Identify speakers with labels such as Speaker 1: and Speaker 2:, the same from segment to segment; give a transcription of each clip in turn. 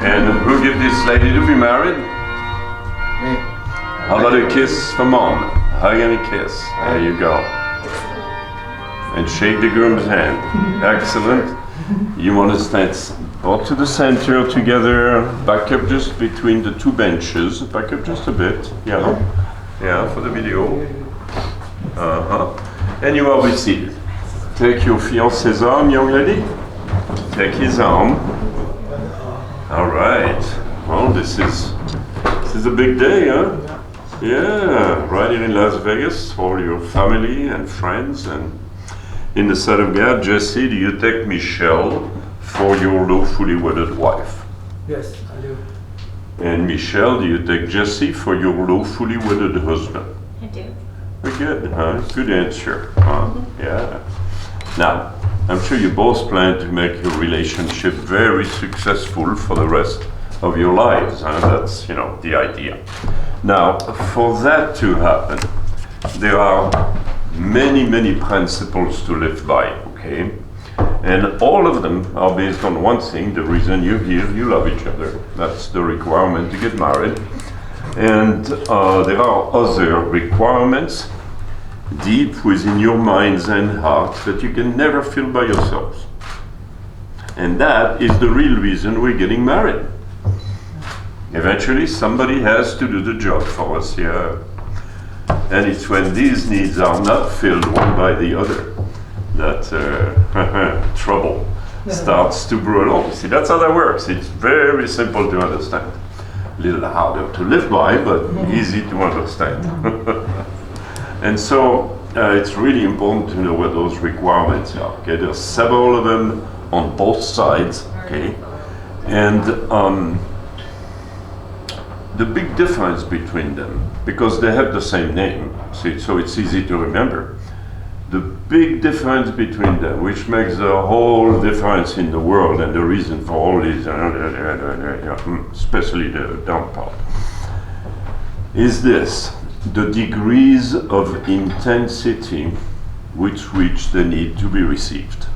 Speaker 1: And who give this lady to be married?
Speaker 2: Me.
Speaker 1: How about a kiss for mom? Hug and a kiss. There you go. And shake the groom's hand. Excellent. You want to stand both to the center together, back up just between the two benches, back up just a bit. Yeah, for the video. And you will be seated. Take your fiancé's arm, young lady. Take his arm. All right. Well, this is a big day, huh? Yeah, right here in Las Vegas, all your family and friends. And in the sight of God, Jesse, do you take Michelle for your lawfully wedded wife?
Speaker 2: Yes, I do.
Speaker 1: And Michelle, do you take Jesse for your lawfully wedded husband?
Speaker 3: I do.
Speaker 1: Very good, huh? Good answer. Yeah. Now, I'm sure you both plan to make your relationship very successful for the rest of your lives. That's, the idea. Now, for that to happen, there are many, many principles to live by, okay? And all of them are based on one thing: the reason you're here, you love each other. That's the requirement to get married. And there are other requirements deep within your minds and hearts that you can never feel by yourselves. And that is the real reason we're getting married. Eventually, somebody has to do the job for us here. And it's when these needs are not filled one by the other that trouble starts to brew along. See, that's how that works. It's very simple to understand. A little harder to live by, but easy to understand. And so it's really important to know what those requirements are. Okay, there's several of them on both sides. Okay, and the big difference between them, because they have the same name, see, so it's easy to remember. The big difference between them, which makes the whole difference in the world and the reason for all this, especially the down part, is this: the degrees of intensity with which they need to be received,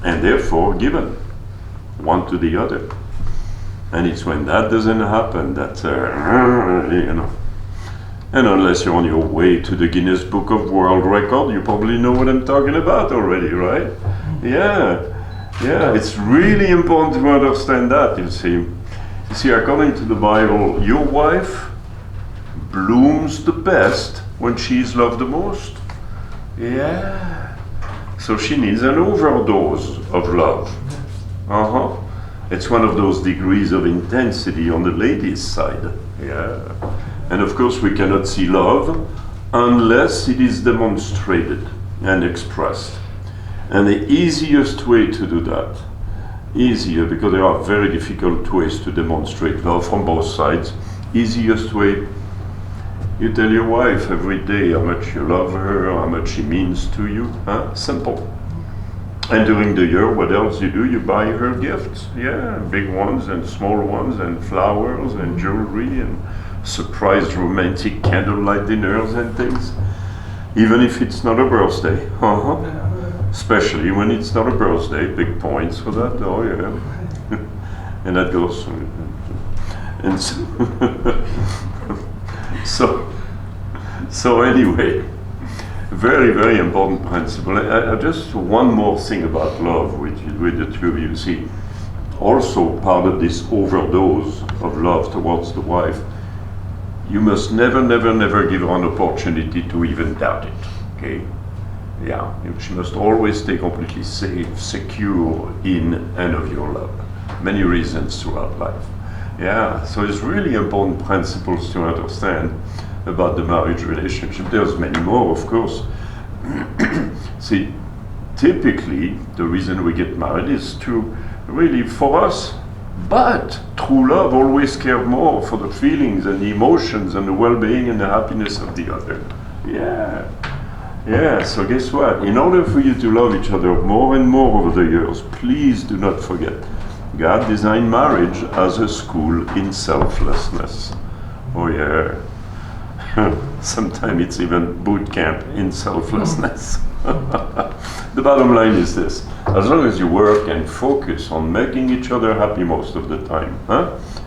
Speaker 1: and therefore given one to the other. And it's when that doesn't happen that, and unless you're on your way to the Guinness Book of World Record, you probably know what I'm talking about already, right? Yeah, it's really important to understand that, you see. You see, according to the Bible, your wife blooms the best when she's loved the most. Yeah. So she needs an overdose of love. It's one of those degrees of intensity on the ladies' side. Yeah. And of course, we cannot see love unless it is demonstrated and expressed. And the easiest way to do that, because there are very difficult ways to demonstrate love from both sides, easiest way, you tell your wife every day how much you love her, how much she means to you. Simple. And during the year, what else you do? You buy her gifts. Yeah, big ones and small ones, and flowers and jewelry and surprise romantic candlelight dinners and things. Even if it's not a birthday. Especially when it's not a birthday. Big points for that. Oh yeah. And that goes. And so anyway. Very, very important principle. Just one more thing about love with the two of you. See, also part of this overdose of love towards the wife, you must never, never, never give her an opportunity to even doubt it. Okay? Yeah, she must always stay completely safe, secure in and of your love. Many reasons throughout life. Yeah, so it's really important principles to understand about the marriage relationship. There's many more, of course. See, typically, the reason we get married is to really for us, but true love always cares more for the feelings and the emotions and the well-being and the happiness of the other. Yeah, so guess what? In order for you to love each other more and more over the years, please do not forget, God designed marriage as a school in selflessness. Oh yeah. Sometimes it's even boot camp in selflessness. The bottom line is this: as long as you work and focus on making each other happy most of the time,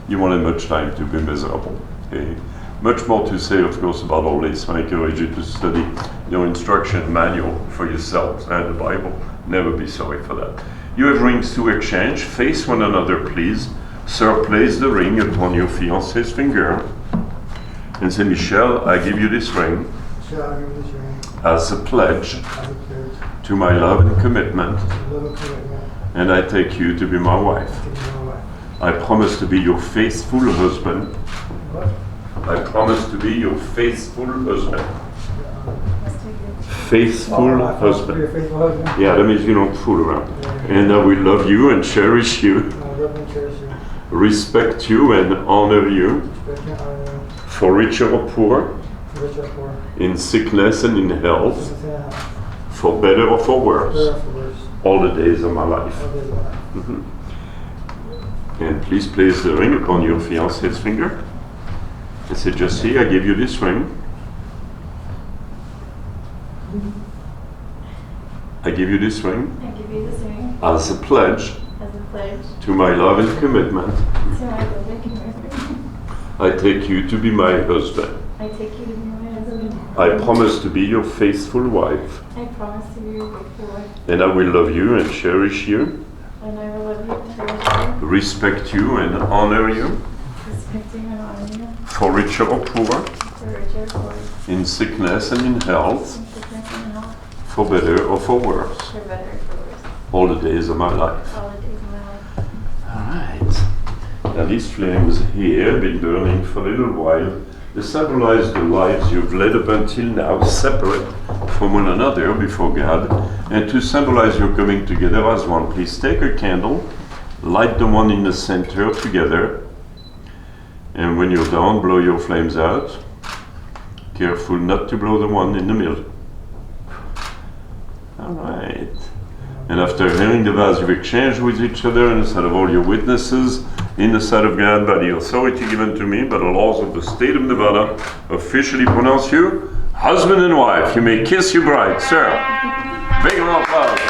Speaker 1: you won't have much time to be miserable. Okay? Much more to say, of course, about all this. I encourage you to study your instruction manual for yourselves and the Bible. Never be sorry for that. You have rings to exchange. Face one another, please. Sir, place the ring upon your fiancé's finger and say, Michelle, I give you this ring
Speaker 2: Shall I give this ring
Speaker 1: as a pledge
Speaker 2: as a pledge
Speaker 1: to my love and commitment,
Speaker 2: to love and commitment
Speaker 1: and I take you to be my wife.
Speaker 2: to be my wife?
Speaker 1: I promise to be your faithful husband.
Speaker 2: What?
Speaker 1: I promise to be your faithful husband. Faithful
Speaker 2: I promise to be
Speaker 1: husband.
Speaker 2: your faithful husband.
Speaker 1: Yeah, that means you don't fool around. And I will love you and cherish you,
Speaker 2: I love and cherish you.
Speaker 1: respect you and honor you,
Speaker 2: Respect and honor you.
Speaker 1: for richer or poor,
Speaker 2: For rich or poor.
Speaker 1: in sickness and in health,
Speaker 2: Sickness and health.
Speaker 1: for better or for worse,
Speaker 2: Better or for worse.
Speaker 1: all the days of my life.
Speaker 2: All days of my life.
Speaker 1: And please place the ring upon your fiancé's finger. And say, just see, I give you this ring. I give you this ring
Speaker 3: I give you this ring
Speaker 1: as a pledge
Speaker 3: as a pledge
Speaker 1: to my love and commitment.
Speaker 3: to my love and commitment.
Speaker 1: I take you to be my husband.
Speaker 3: I take you to be my husband.
Speaker 1: I promise to be your faithful wife,
Speaker 3: I promise to be your faithful wife,
Speaker 1: and I will love you and cherish you,
Speaker 3: and I will love you and cherish you,
Speaker 1: respect you and honor you,
Speaker 3: respect you and honor you,
Speaker 1: for richer or poor,
Speaker 3: for richer or poor,
Speaker 1: in sickness and in health,
Speaker 3: in sickness and health,
Speaker 1: for better or for worse,
Speaker 3: for better or for worse,
Speaker 1: all the days of my life.
Speaker 3: all the days of my life.
Speaker 1: All right. Now these flames here have been burning for a little while. They symbolize the lives you've led up until now, separate from one another before God. And to symbolize your coming together as one, please take a candle, light the one in the center together, and when you're done, blow your flames out. Careful not to blow the one in the middle. All right. And after hearing the vows you've exchanged with each other in the sight of all your witnesses, in the sight of God, by the authority given to me by the laws of the state of Nevada, officially pronounce you husband and wife. You may kiss your bride, sir. Big round of applause.